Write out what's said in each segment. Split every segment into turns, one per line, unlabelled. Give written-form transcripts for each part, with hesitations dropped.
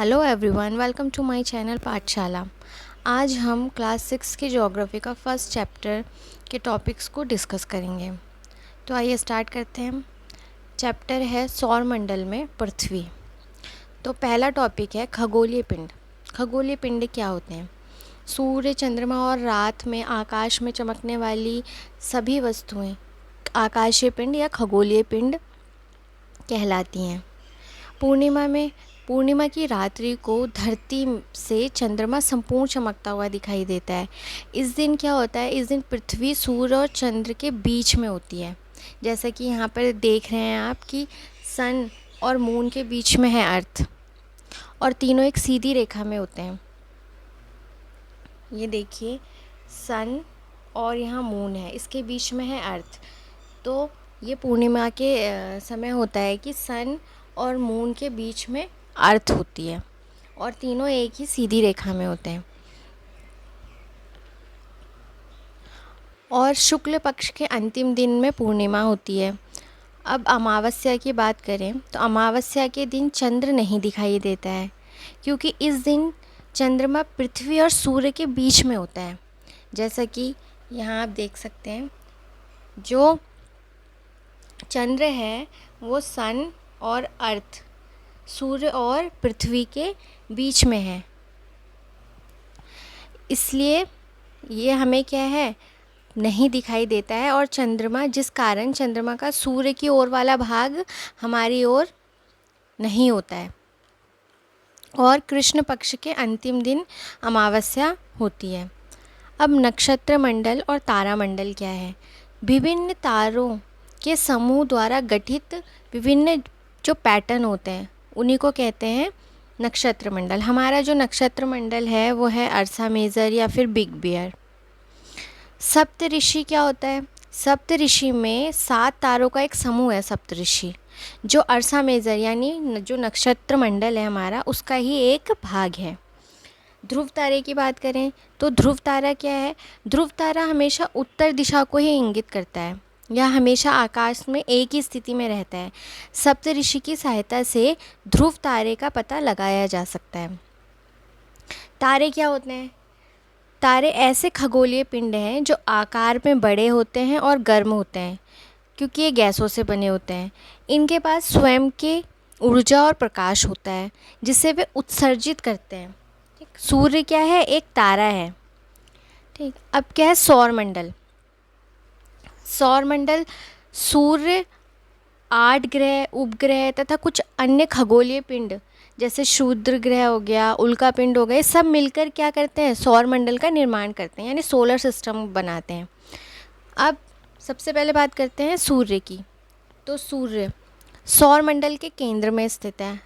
Hello everyone, welcome to my channel Pathshala. आज हम class 6 की ज्योग्राफी का फर्स्ट चैप्टर के टॉपिक्स को डिस्कस करेंगे। तो आइए स्टार्ट करते हैं। चैप्टर है सौर मंडल में पृथ्वी। तो पहला टॉपिक है खगोलीय पिंड। खगोलीय पिंड क्या होते हैं? सूर्य, चंद्रमा और रात में आकाश में चमकने वाली सभी वस्तुएं आकाशीय पिंड या खगोलीय पिंड कहलाती हैं। पूर्णिमा की रात्रि को धरती से चंद्रमा संपूर्ण चमकता हुआ दिखाई देता है। इस दिन क्या होता है? इस दिन पृथ्वी सूर्य और चंद्र के बीच में होती है। जैसा कि यहाँ पर देख रहे हैं आप कि सन और मून के बीच में है अर्थ, और तीनों एक सीधी रेखा में होते हैं। ये देखिए, सन और यहाँ मून है, इसके बीच में है अर्थ। तो ये पूर्णिमा के समय होता है कि सन और मून के बीच में अर्थ होती है और तीनों एक ही सीधी रेखा में होते हैं। और शुक्ल पक्ष के अंतिम दिन में पूर्णिमा होती है। अब अमावस्या की बात करें तो अमावस्या के दिन चंद्र नहीं दिखाई देता है, क्योंकि इस दिन चंद्रमा पृथ्वी और सूर्य के बीच में होता है। जैसा कि यहाँ आप देख सकते हैं, जो चंद्र है वो सन और अर्थ, सूर्य और पृथ्वी के बीच में है। इसलिए ये हमें क्या है, नहीं दिखाई देता है। और चंद्रमा, जिस कारण चंद्रमा का सूर्य की ओर वाला भाग हमारी ओर नहीं होता है। और कृष्ण पक्ष के अंतिम दिन अमावस्या होती है। अब नक्षत्र मंडल और तारा मंडल क्या है? विभिन्न तारों के समूह द्वारा गठित विभिन्न जो पैटर्न होते हैं उन्हीं को कहते हैं नक्षत्र मंडल। हमारा जो नक्षत्र मंडल है वो है अर्सा मेजर या फिर बिग बियर। सप्तऋषि क्या होता है? सप्तऋषि में 7 तारों का एक समूह है सप्तऋषि, जो अर्सा मेजर यानी जो नक्षत्र मंडल है हमारा, उसका ही एक भाग है। ध्रुव तारे की बात करें तो ध्रुव तारा क्या है? ध्रुव तारा हमेशा उत्तर दिशा को ही इंगित करता है। यह हमेशा आकाश में एक ही स्थिति में रहता है। सप्तऋषि की सहायता से ध्रुव तारे का पता लगाया जा सकता है। तारे क्या होते हैं? तारे ऐसे खगोलीय पिंड हैं जो आकार में बड़े होते हैं और गर्म होते हैं, क्योंकि ये गैसों से बने होते हैं। इनके पास स्वयं के ऊर्जा और प्रकाश होता है जिसे वे उत्सर्जित करते हैं। ठीक, सूर्य क्या है? एक तारा है। ठीक, अब क्या है सौर मंडल? सौर मंडल सूर्य, 8 ग्रह, उपग्रह तथा कुछ अन्य खगोलीय पिंड जैसे क्षुद्र ग्रह हो गया, उल्का पिंड हो गए, सब मिलकर क्या करते हैं? सौर मंडल का निर्माण करते हैं, यानी सोलर सिस्टम बनाते हैं। अब सबसे पहले बात करते हैं सूर्य की। तो सूर्य सौर मंडल के केंद्र में स्थित है।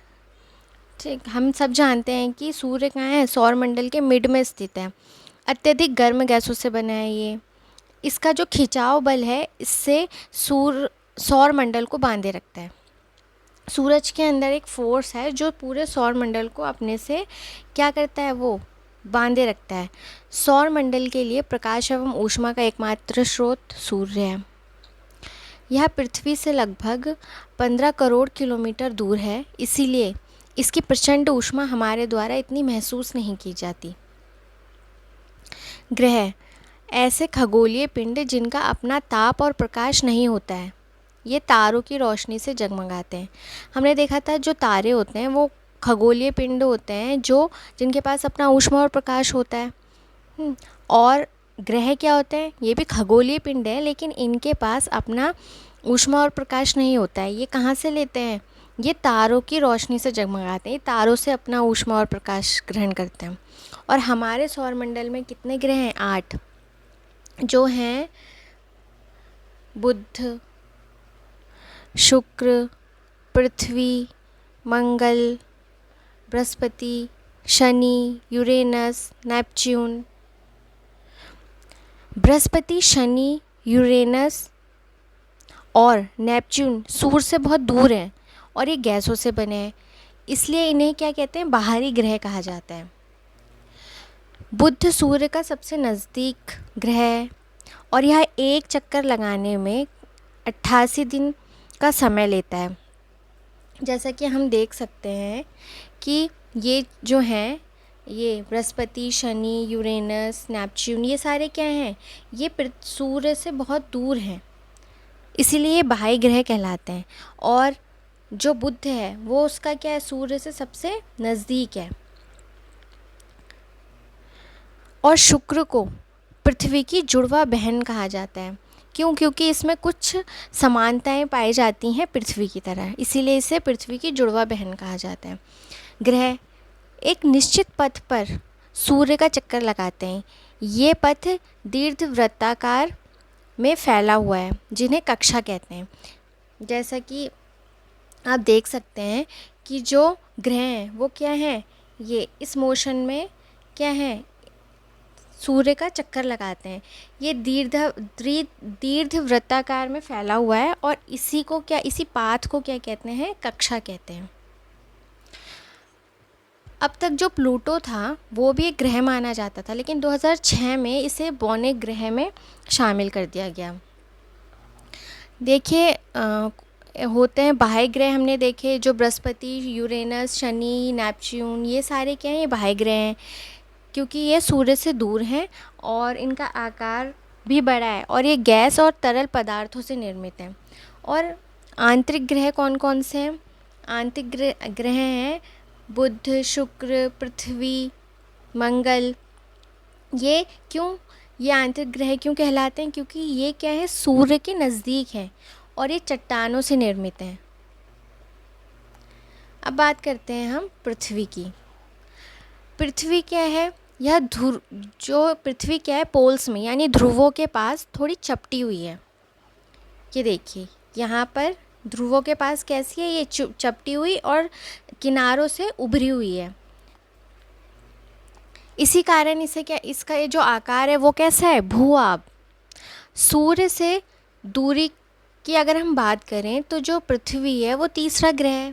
ठीक, हम सब जानते हैं कि सूर्य कहाँ है? सौर मंडल के मिड में स्थित है। अत्यधिक गर्म गैसों से बना है ये। इसका जो खिंचाव बल है, इससे सौर मंडल को बांधे रखता है। सूरज के अंदर एक फोर्स है जो पूरे सौर मंडल को अपने से क्या करता है? वो बांधे रखता है। सौर मंडल के लिए प्रकाश एवं ऊष्मा का एकमात्र स्रोत सूर्य है। यह पृथ्वी से लगभग 15 करोड़ किलोमीटर दूर है, इसीलिए इसकी प्रचंड ऊष्मा हमारे द्वारा इतनी महसूस नहीं की जाती। ग्रह ऐसे खगोलीय पिंड जिनका अपना ताप और प्रकाश नहीं होता है। ये तारों की रोशनी से जगमगाते हैं। हमने देखा था जो तारे होते हैं वो खगोलीय पिंड होते हैं जिनके पास अपना ऊष्मा और प्रकाश होता है। और ग्रह क्या होते हैं? ये भी खगोलीय पिंड है, लेकिन इनके पास अपना ऊष्मा और प्रकाश नहीं होता है। ये कहाँ से लेते हैं? ये तारों की रोशनी से जगमगाते हैं। तारों से अपना ऊष्मा और प्रकाश ग्रहण करते हैं। और हमारे सौर मंडल में कितने ग्रह हैं? 8, जो हैं बुध, शुक्र, पृथ्वी, मंगल, बृहस्पति, शनि, यूरेनस, नेपच्यून। बृहस्पति, शनि, यूरेनस और नेपच्यून सूर्य से बहुत दूर हैं और ये गैसों से बने हैं, इसलिए इन्हें क्या कहते हैं? बाहरी ग्रह कहा जाता है। बुध सूर्य का सबसे नज़दीक ग्रह है और यह एक चक्कर लगाने में 88 दिन का समय लेता है। जैसा कि हम देख सकते हैं कि ये जो हैं, ये बृहस्पति, शनि, यूरेनस, नेपच्यून, ये सारे क्या हैं, ये सूर्य से बहुत दूर हैं, इसीलिए ये बाह्य ग्रह कहलाते हैं। और जो बुध है वो उसका क्या है, सूर्य से सबसे नज़दीक है। और शुक्र को पृथ्वी की जुड़वा बहन कहा जाता है। क्यों? क्योंकि इसमें कुछ समानताएं पाई जाती हैं पृथ्वी की तरह, इसीलिए इसे पृथ्वी की जुड़वा बहन कहा जाता है। ग्रह एक निश्चित पथ पर सूर्य का चक्कर लगाते हैं। ये पथ दीर्घवृत्ताकार में फैला हुआ है, जिन्हें कक्षा कहते हैं। जैसा कि आप देख सकते हैं कि जो ग्रह हैं वो क्या हैं, ये इस मोशन में क्या है, सूर्य का चक्कर लगाते हैं। ये दीर्घवृत्ताकार में फैला हुआ है और इसी पाथ को क्या कहते हैं, कक्षा कहते हैं। अब तक जो प्लूटो था वो भी एक ग्रह माना जाता था, लेकिन 2006 में इसे बौने ग्रह में शामिल कर दिया गया। देखिए, होते हैं बाह्य ग्रह, हमने देखे जो बृहस्पति, यूरेनस, शनि, नेपच्यून, ये सारे क्या हैं, ये बाह्य ग्रह हैं, क्योंकि ये सूर्य से दूर हैं और इनका आकार भी बड़ा है और ये गैस और तरल पदार्थों से निर्मित हैं। और आंतरिक ग्रह कौन कौन से हैं? आंतरिक ग्रह हैं बुध, शुक्र, पृथ्वी, मंगल। ये आंतरिक ग्रह क्यों कहलाते हैं? क्योंकि ये क्या है, सूर्य के नज़दीक हैं और ये चट्टानों से निर्मित हैं। अब बात करते हैं हम पृथ्वी की। पृथ्वी क्या है, जो पृथ्वी क्या है, पोल्स में यानी ध्रुवों के पास थोड़ी चपटी हुई है। ये देखिए यहाँ पर ध्रुवों के पास कैसी है, ये चपटी हुई और किनारों से उभरी हुई है। इसी कारण इसका ये जो आकार है वो कैसा है, भूआब। सूर्य से दूरी की अगर हम बात करें तो जो पृथ्वी है वो तीसरा ग्रह है।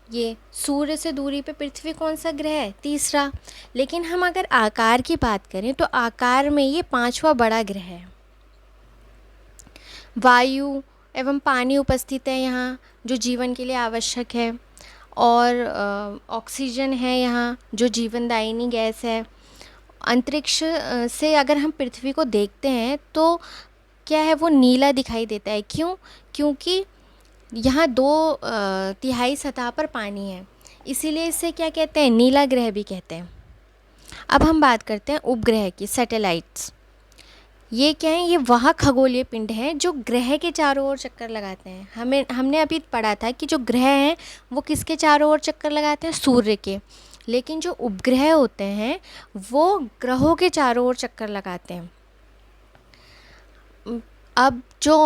ये सूर्य से दूरी पे पृथ्वी कौन सा ग्रह है, तीसरा। लेकिन हम अगर आकार की बात करें तो आकार में ये पांचवा बड़ा ग्रह है। वायु एवं पानी उपस्थित है यहाँ, जो जीवन के लिए आवश्यक है। और ऑक्सीजन है यहाँ, जो जीवनदायिनी गैस है। अंतरिक्ष से अगर हम पृथ्वी को देखते हैं तो क्या है, वो नीला दिखाई देता है। क्यों? क्योंकि यहाँ 2/3 सतह पर पानी है, इसीलिए इसे क्या कहते हैं, नीला ग्रह भी कहते हैं। अब हम बात करते हैं उपग्रह की, सैटेलाइट्स। ये क्या है, ये वह खगोलीय पिंड हैं जो ग्रह के चारों ओर चक्कर लगाते हैं। हमने अभी पढ़ा था कि जो ग्रह हैं वो किसके चारों ओर चक्कर लगाते हैं, सूर्य के। लेकिन जो उपग्रह होते हैं वो ग्रहों के चारों ओर चक्कर लगाते हैं। अब जो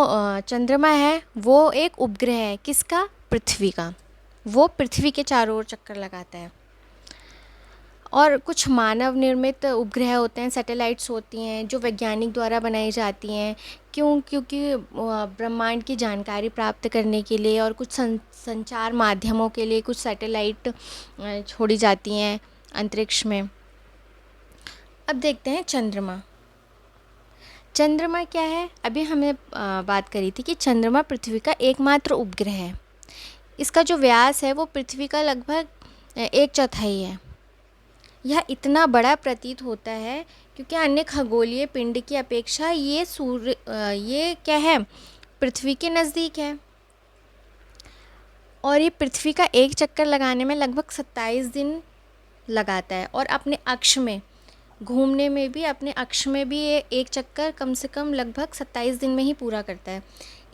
चंद्रमा है वो एक उपग्रह है, किसका, पृथ्वी का। वो पृथ्वी के चारों ओर चक्कर लगाता है। और कुछ मानव निर्मित उपग्रह होते हैं, सैटेलाइट्स होती हैं जो वैज्ञानिक द्वारा बनाई जाती हैं। क्योंकि ब्रह्मांड की जानकारी प्राप्त करने के लिए और कुछ संचार माध्यमों के लिए कुछ सैटेलाइट छोड़ी जाती हैं अंतरिक्ष में। अब देखते हैं चंद्रमा। चंद्रमा क्या है, अभी हमें बात करी थी कि चंद्रमा पृथ्वी का एकमात्र उपग्रह है। इसका जो व्यास है वो पृथ्वी का लगभग 1/4 है। यह इतना बड़ा प्रतीत होता है क्योंकि अन्य खगोलीय पिंड की अपेक्षा ये क्या है, पृथ्वी के नज़दीक है। और ये पृथ्वी का एक चक्कर लगाने में लगभग 27 दिन लगाता है और अपने अक्ष में घूमने में भी, अपने अक्ष में भी ये एक चक्कर कम से कम लगभग 27 दिन में ही पूरा करता है।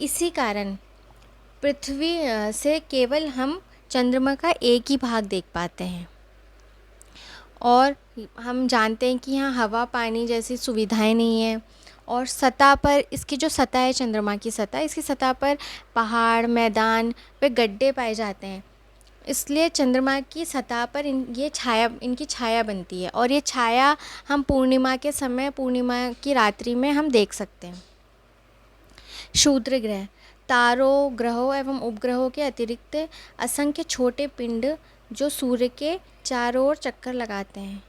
इसी कारण पृथ्वी से केवल हम चंद्रमा का एक ही भाग देख पाते हैं। और हम जानते हैं कि यहाँ हवा, पानी जैसी सुविधाएं नहीं है। और सतह पर, इसकी जो सतह है चंद्रमा की सतह, इसकी सतह पर पहाड़, मैदान पे गड्ढे पाए जाते हैं। इसलिए चंद्रमा की सतह पर इनकी छाया बनती है और ये छाया हम पूर्णिमा के समय, पूर्णिमा की रात्रि में हम देख सकते हैं। क्षुद्र ग्रह, तारों, ग्रहों एवं उपग्रहों के अतिरिक्त असंख्य छोटे पिंड जो सूर्य के चारों ओर चक्कर लगाते हैं।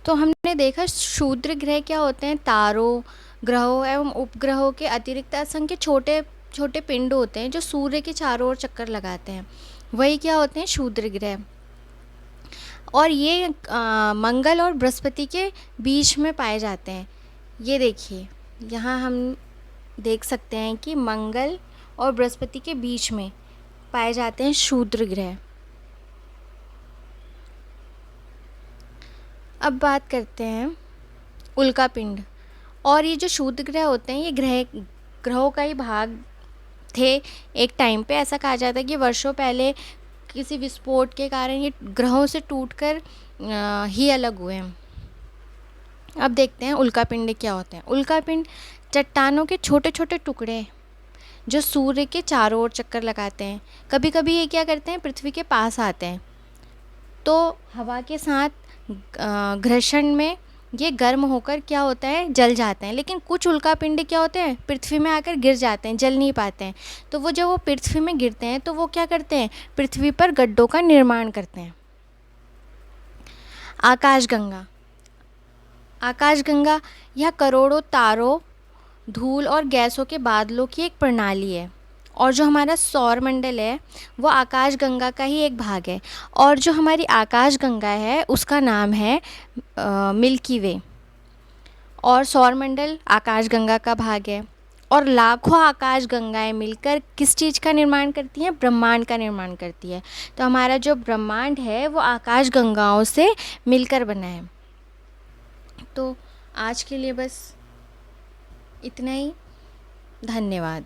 तो हमने देखा क्षुद्र ग्रह क्या होते हैं, तारों, ग्रहों एवं उपग्रहों के अतिरिक्त असंख्य छोटे छोटे पिंड होते हैं जो सूर्य के चारों ओर चक्कर लगाते हैं, वही क्या होते हैं, क्षुद्र ग्रह। और ये मंगल और बृहस्पति के बीच में पाए जाते हैं। ये देखिए, यहाँ हम देख सकते हैं कि मंगल और बृहस्पति के बीच में पाए जाते हैं शूद्र ग्रह। अब बात करते हैं उल्कापिंड। और ये जो शूद्र ग्रह होते हैं, ये ग्रहों का ही भाग थे। एक टाइम पे ऐसा कहा जाता है कि वर्षों पहले किसी विस्फोट के कारण ये ग्रहों से टूटकर ही अलग हुए हैं। अब देखते हैं उल्कापिंड क्या होते हैं। उल्कापिंड चट्टानों के छोटे छोटे टुकड़े जो सूर्य के चारों ओर चक्कर लगाते हैं। कभी कभी ये क्या करते हैं, पृथ्वी के पास आते हैं, तो हवा के साथ घर्षण में ये गर्म होकर क्या होता है, जल जाते हैं। लेकिन कुछ उल्कापिंड क्या होते हैं, पृथ्वी में आकर गिर जाते हैं, जल नहीं पाते हैं। तो वो जब वो पृथ्वी में गिरते हैं तो वो क्या करते हैं, पृथ्वी पर गड्ढों का निर्माण करते हैं। आकाशगंगा। आकाशगंगा यह करोड़ों तारों, धूल और गैसों के बादलों की एक प्रणाली है। और जो हमारा सौरमंडल है वो आकाशगंगा का ही एक भाग है। और जो हमारी आकाशगंगा है उसका नाम है मिल्की वे। और सौरमंडल आकाशगंगा का भाग है। और लाखों आकाशगंगाएं मिलकर किस चीज़ का निर्माण करती हैं, ब्रह्मांड का निर्माण करती है। तो हमारा जो ब्रह्मांड है वो आकाशगंगाओं से मिलकर बना है। तो आज के लिए बस इतना ही। धन्यवाद।